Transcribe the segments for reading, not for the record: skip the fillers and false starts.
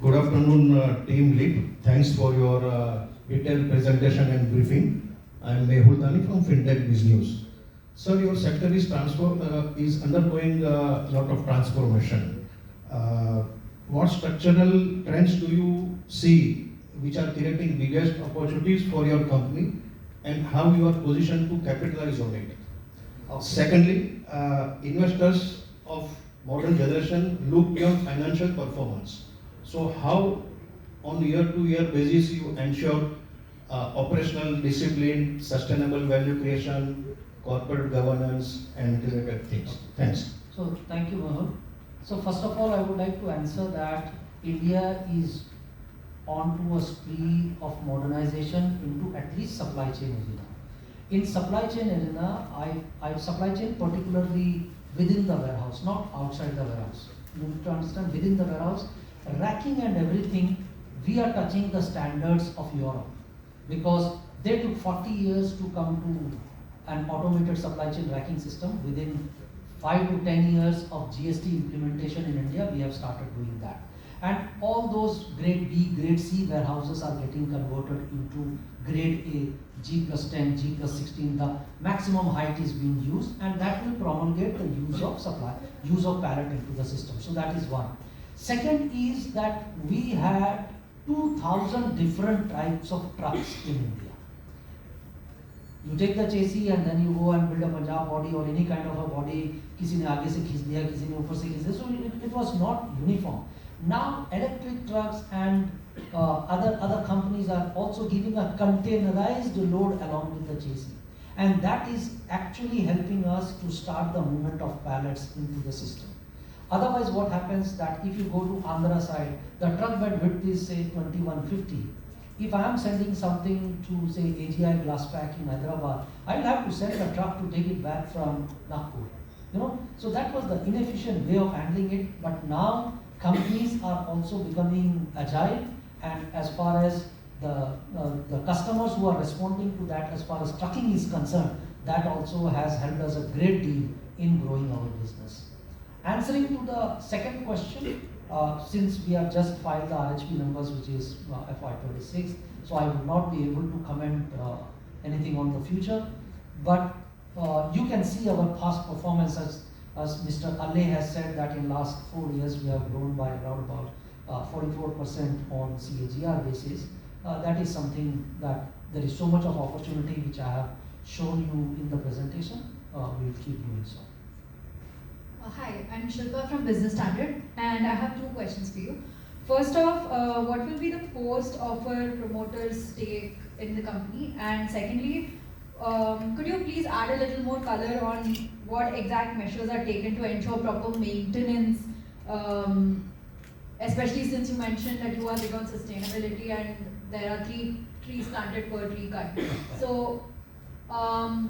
Good afternoon, team lead. Thanks for your detailed presentation and briefing. I am Mehul Dani from FinTech Biz News. Sir, your sector is undergoing a lot of transformation. What structural trends do you see which are creating biggest opportunities for your company, and how you are positioned to capitalize on it? Secondly, investors of modern generation look beyond financial performance. So how on year-to-year basis you ensure operational discipline, sustainable value creation, corporate governance and related things? Thanks. So thank you, Mehul. So first of all, I would like to answer that India is onto a spree of modernization into at least supply chain arena. In supply chain arena, I supply chain particularly within the warehouse, not outside the warehouse. You need to understand within the warehouse, racking and everything, we are touching the standards of Europe because they took 40 years to come to an automated supply chain racking system. Within 5 to 10 years of GST implementation in India, we have started doing that. And all those grade B, grade C warehouses are getting converted into grade A, G plus 10, G plus 16, the maximum height is being used, and that will promulgate the use of pallet into the system. So that is one. Second is that we had 2,000 different types of trucks in India. You take the chassis and then you go and build a Punjab body or any kind of a body, किसी ने आगे से खींच दिया, किसी ने ऊपर से खींच दिया. So it was not uniform. Now electric trucks and other companies are also giving a containerized load along with the chassis, and that is actually helping us to start the movement of pallets into the system. Otherwise, what happens that if you go to Andhra side, the truck bed width is say 2150. If I am sending something to say AGI glass pack in Hyderabad, I will have to send the truck to take it back from Nagpur. So that was the inefficient way of handling it. But now companies are also becoming agile, and as far as the customers who are responding to that, as far as trucking is concerned, that also has helped us a great deal in growing our business. Answering to the second question, since we have just filed the RHP numbers, which is FY26, so I would not be able to comment anything on the future, but you can see our past performance as Mr. Ale has said that in last 4 years we have grown by around about 44% on CAGR basis. That is something that there is so much of opportunity which I have shown you in the presentation. We will keep doing so. Hi, I'm Shilpa from Business Standard, and I have 2 questions for you. First off, what will be the post-offer promoter's stake in the company? And secondly, could you please add a little more color on what exact measures are taken to ensure proper maintenance, especially since you mentioned that you are big on sustainability and there are 3 trees planted per tree cut. So,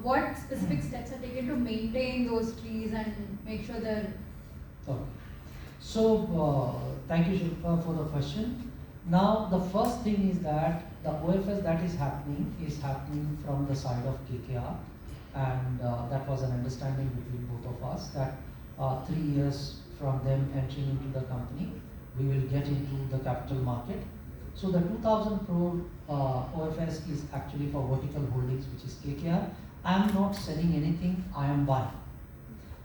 what specific steps are taken to maintain those trees and make sure they're... Okay. So, thank you Shilpa for the question. Now, the first thing is that the OFS that is happening from the side of KKR, and that was an understanding between both of us that 3 years from them entering into the company, we will get into the capital market. So the 2,000 crore OFS is actually for vertical holdings, which is KKR. I am not selling anything, I am buying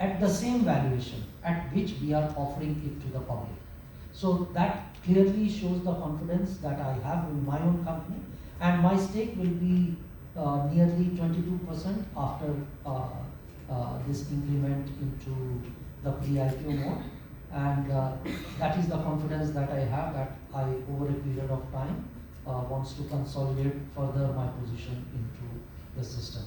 at the same valuation at which we are offering it to the public. So that clearly shows the confidence that I have in my own company, and my stake will be nearly 22% after this increment into the pre-IPO mode, and that is the confidence that I have that I, over a period of time, wants to consolidate further my position into the system,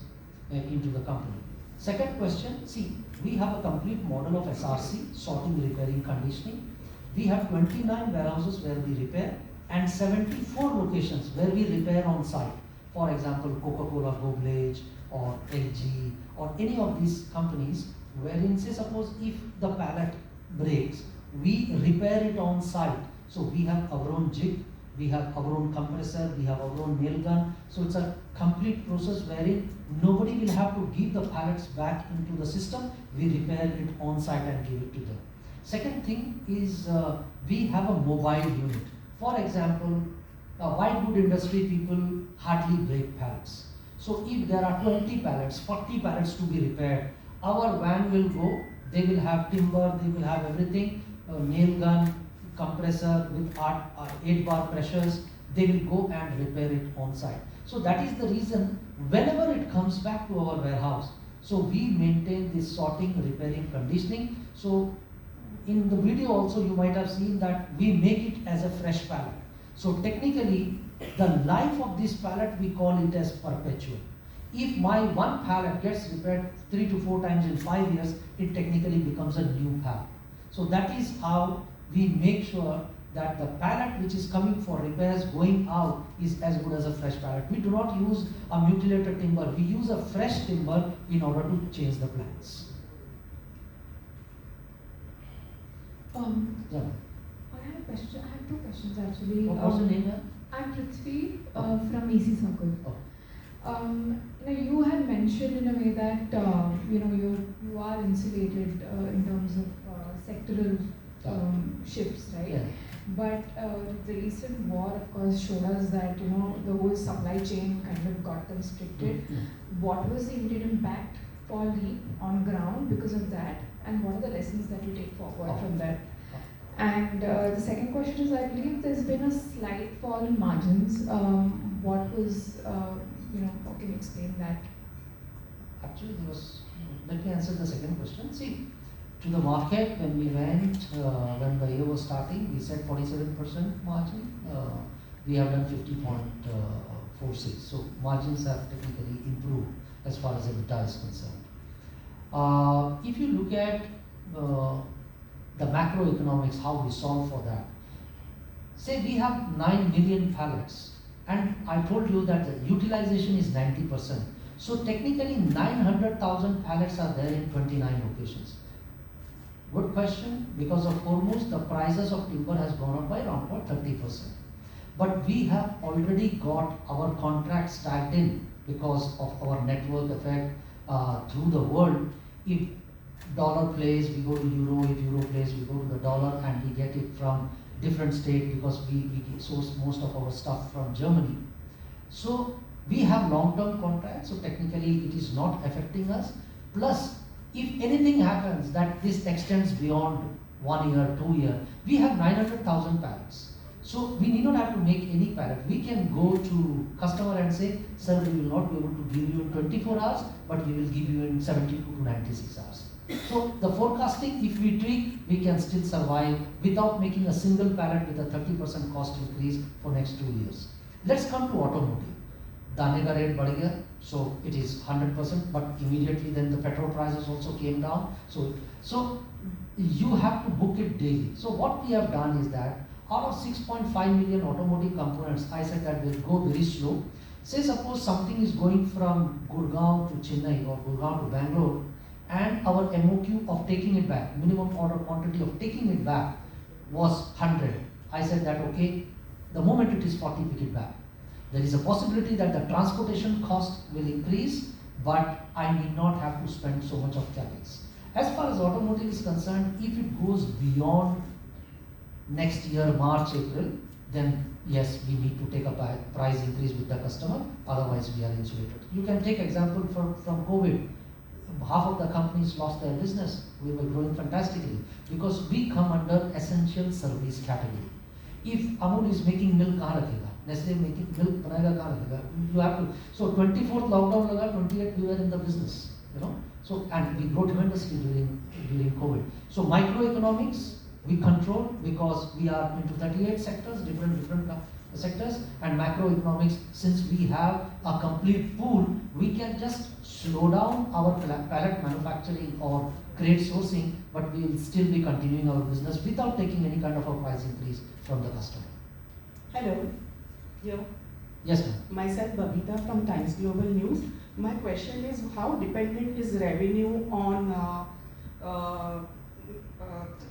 into the company. Second question, see, we have a complete model of SRC, sorting, repairing, conditioning. We have 29 warehouses where we repair and 74 locations where we repair on site. For example, Coca-Cola, Goblage, or LG, or any of these companies, wherein say suppose if the pallet breaks, we repair it on site. So we have our own jig, we have our own compressor, we have our own nail gun. So it's a complete process wherein nobody will have to give the pallets back into the system. We repair it on site and give it to them. Second thing is we have a mobile unit. For example, white good industry people hardly break pallets. So if there are 20 pallets, 40 pallets to be repaired, our van will go, they will have timber, they will have everything, nail gun, compressor with 8 bar pressures, they will go and repair it on site. So that is the reason whenever it comes back to our warehouse, so we maintain this sorting, repairing, conditioning. So in the video also you might have seen that we make it as a fresh pallet. So technically the life of this pallet we call it as perpetual. If my one pallet gets repaired 3 to 4 times in 5 years, it technically becomes a new pallet. So that is how we make sure that the pallet which is coming for repairs going out is as good as a fresh pallet. We do not use a mutilated timber, we use a fresh timber in order to change the planks. Yeah. I have a question. I have two questions actually. What's your name? I'm Prithvi from EC Circle. You had mentioned in a way that you are insulated in terms of sectoral shifts, right? Yeah. But the recent war, of course, showed us that the whole supply chain kind of got constricted. What was the immediate impact for Leap on ground because of that, and what are the lessons that you take forward from that? And the second question is, I believe there's been a slight fall in margins. What was, how can you explain that? Actually, let me answer the second question. See, to the market, when we went, when the year was starting, we said 47% margin. We have done 50.46. So margins have technically improved as far as EBITDA is concerned. If you look at the macroeconomics, how we solve for that. Say we have 9 million pallets, and I told you that the utilization is 90%. So technically 900,000 pallets are there in 29 locations. Good question. Because of Hormuz, the prices of timber has gone up by around 30%. But we have already got our contracts tagged in because of our network effect through the world. If dollar plays, we go to euro. If euro plays, we go to the dollar, and we get it from different state because we source most of our stuff from Germany. So we have long-term contracts, so technically it is not affecting us. Plus, if anything happens that this extends beyond 1 year, 2 years, we have 900,000 pallets. So we need not have to make any pallet. We can go to customer and say, sir, we will not be able to give you in 24 hours, but we will give you in 72 to 96 hours. So the forecasting, if we tweak, we can still survive without making a single pallet with a 30% cost increase for next 2 years. Let's come to automotive. Dane ka rate बढ़ गया, so it is 100%, but immediately then the petrol prices also came down. So you have to book it daily. So what we have done is that out of 6.5 million automotive components, I said that will go very slow. Say suppose something is going from Gurgaon to Chennai or Gurgaon to Bangalore, and our MOQ of taking it back, minimum order quantity of taking it back was 100. I said that okay, the moment it is 40, pick it back. There is a possibility that the transportation cost will increase, but I need not have to spend so much of capex. As far as automotive is concerned, if it goes beyond next year, March, April, then yes, we need to take a price increase with the customer, otherwise we are insulated. You can take example from COVID. Half of the companies lost their business. We were growing fantastically because we come under essential service category. If Amul is making milk, kahan rakhega? Nestle making milk, banayega kahan rakhega? You have to. So 24th lockdown laga, 28th we were in the business, So and we grew tremendously during COVID. So microeconomics we control because we are into 38 sectors, different sectors, and macroeconomics, since we have a complete pool, we can just slow down our pallet manufacturing or crate sourcing, but we will still be continuing our business without taking any kind of a price increase from the customer. Hello. Yeah. Yes, ma'am. Myself, Babita from Times Global News. My question is, how dependent is revenue on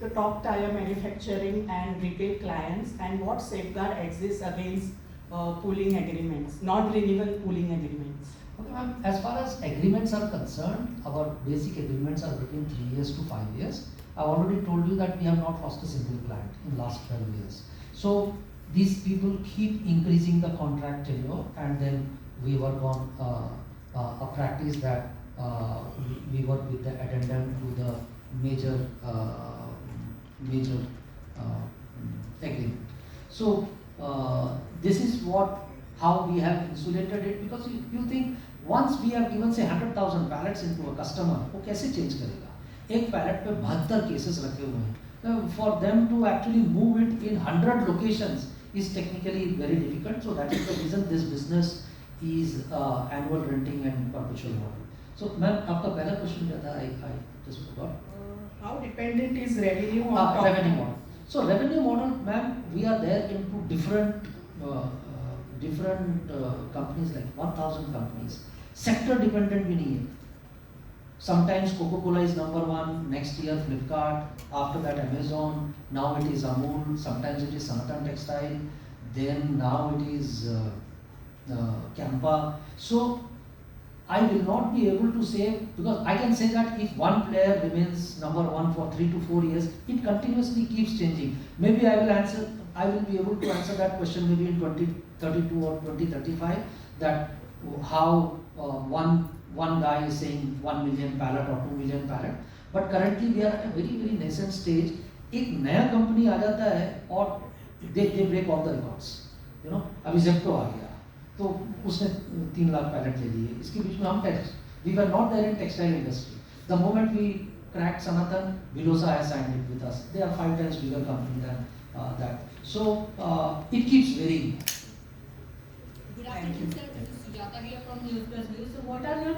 the top tier manufacturing and retail clients, and what safeguard exists against pooling agreements, non-renewal pooling agreements? Okay, ma'am. As far as agreements are concerned, our basic agreements are between 3 years to 5 years. I've already told you that we have not lost a single client in last 12 years. So these people keep increasing the contract tenure, and then we work on a practice that we work with the addendum to the major agreement. So this is how we have insulated it, because you think once we have given say 100,000 pallets into a customer, वो कैसे change करेगा? एक pallet पे 72 cases रखे हुए हैं. For them to actually move it in 100 locations is technically very difficult. So that is the reason this business is annual renting and perpetual model. So ma'am, आपका पहला question क्या था? I just forgot. How dependent is revenue on top? Revenue model. So revenue model, ma'am, we are there into different companies, like 1,000 companies. Sector dependent भी नहीं है. Sometimes Coca-Cola is number one, next year Flipkart, after that Amazon, now it is Amul, sometimes it is Sanatan Textile, then now it is Campa. So I will not be able to say, because I can say that if one player remains number one for 3 to 4 years, it continuously keeps changing. Maybe I will be able to answer that question maybe in 2032 or 2035, that how one guy is saying 1 million pallet or 2 million pallet, but currently we are at a very very nascent stage. एक नया company आ जाता है और they break all the records, you know. अभी Zepto आ गया तो उसने 3 lakh palette ले लिए. इसके बीच में हम we were not there in textile industry. The moment we cracked Sanatan, Vilosa has signed it with us. They are 5 times bigger company than that. So it keeps varying. Good afternoon, sir. This is Sujata here from News Plus News. So what are your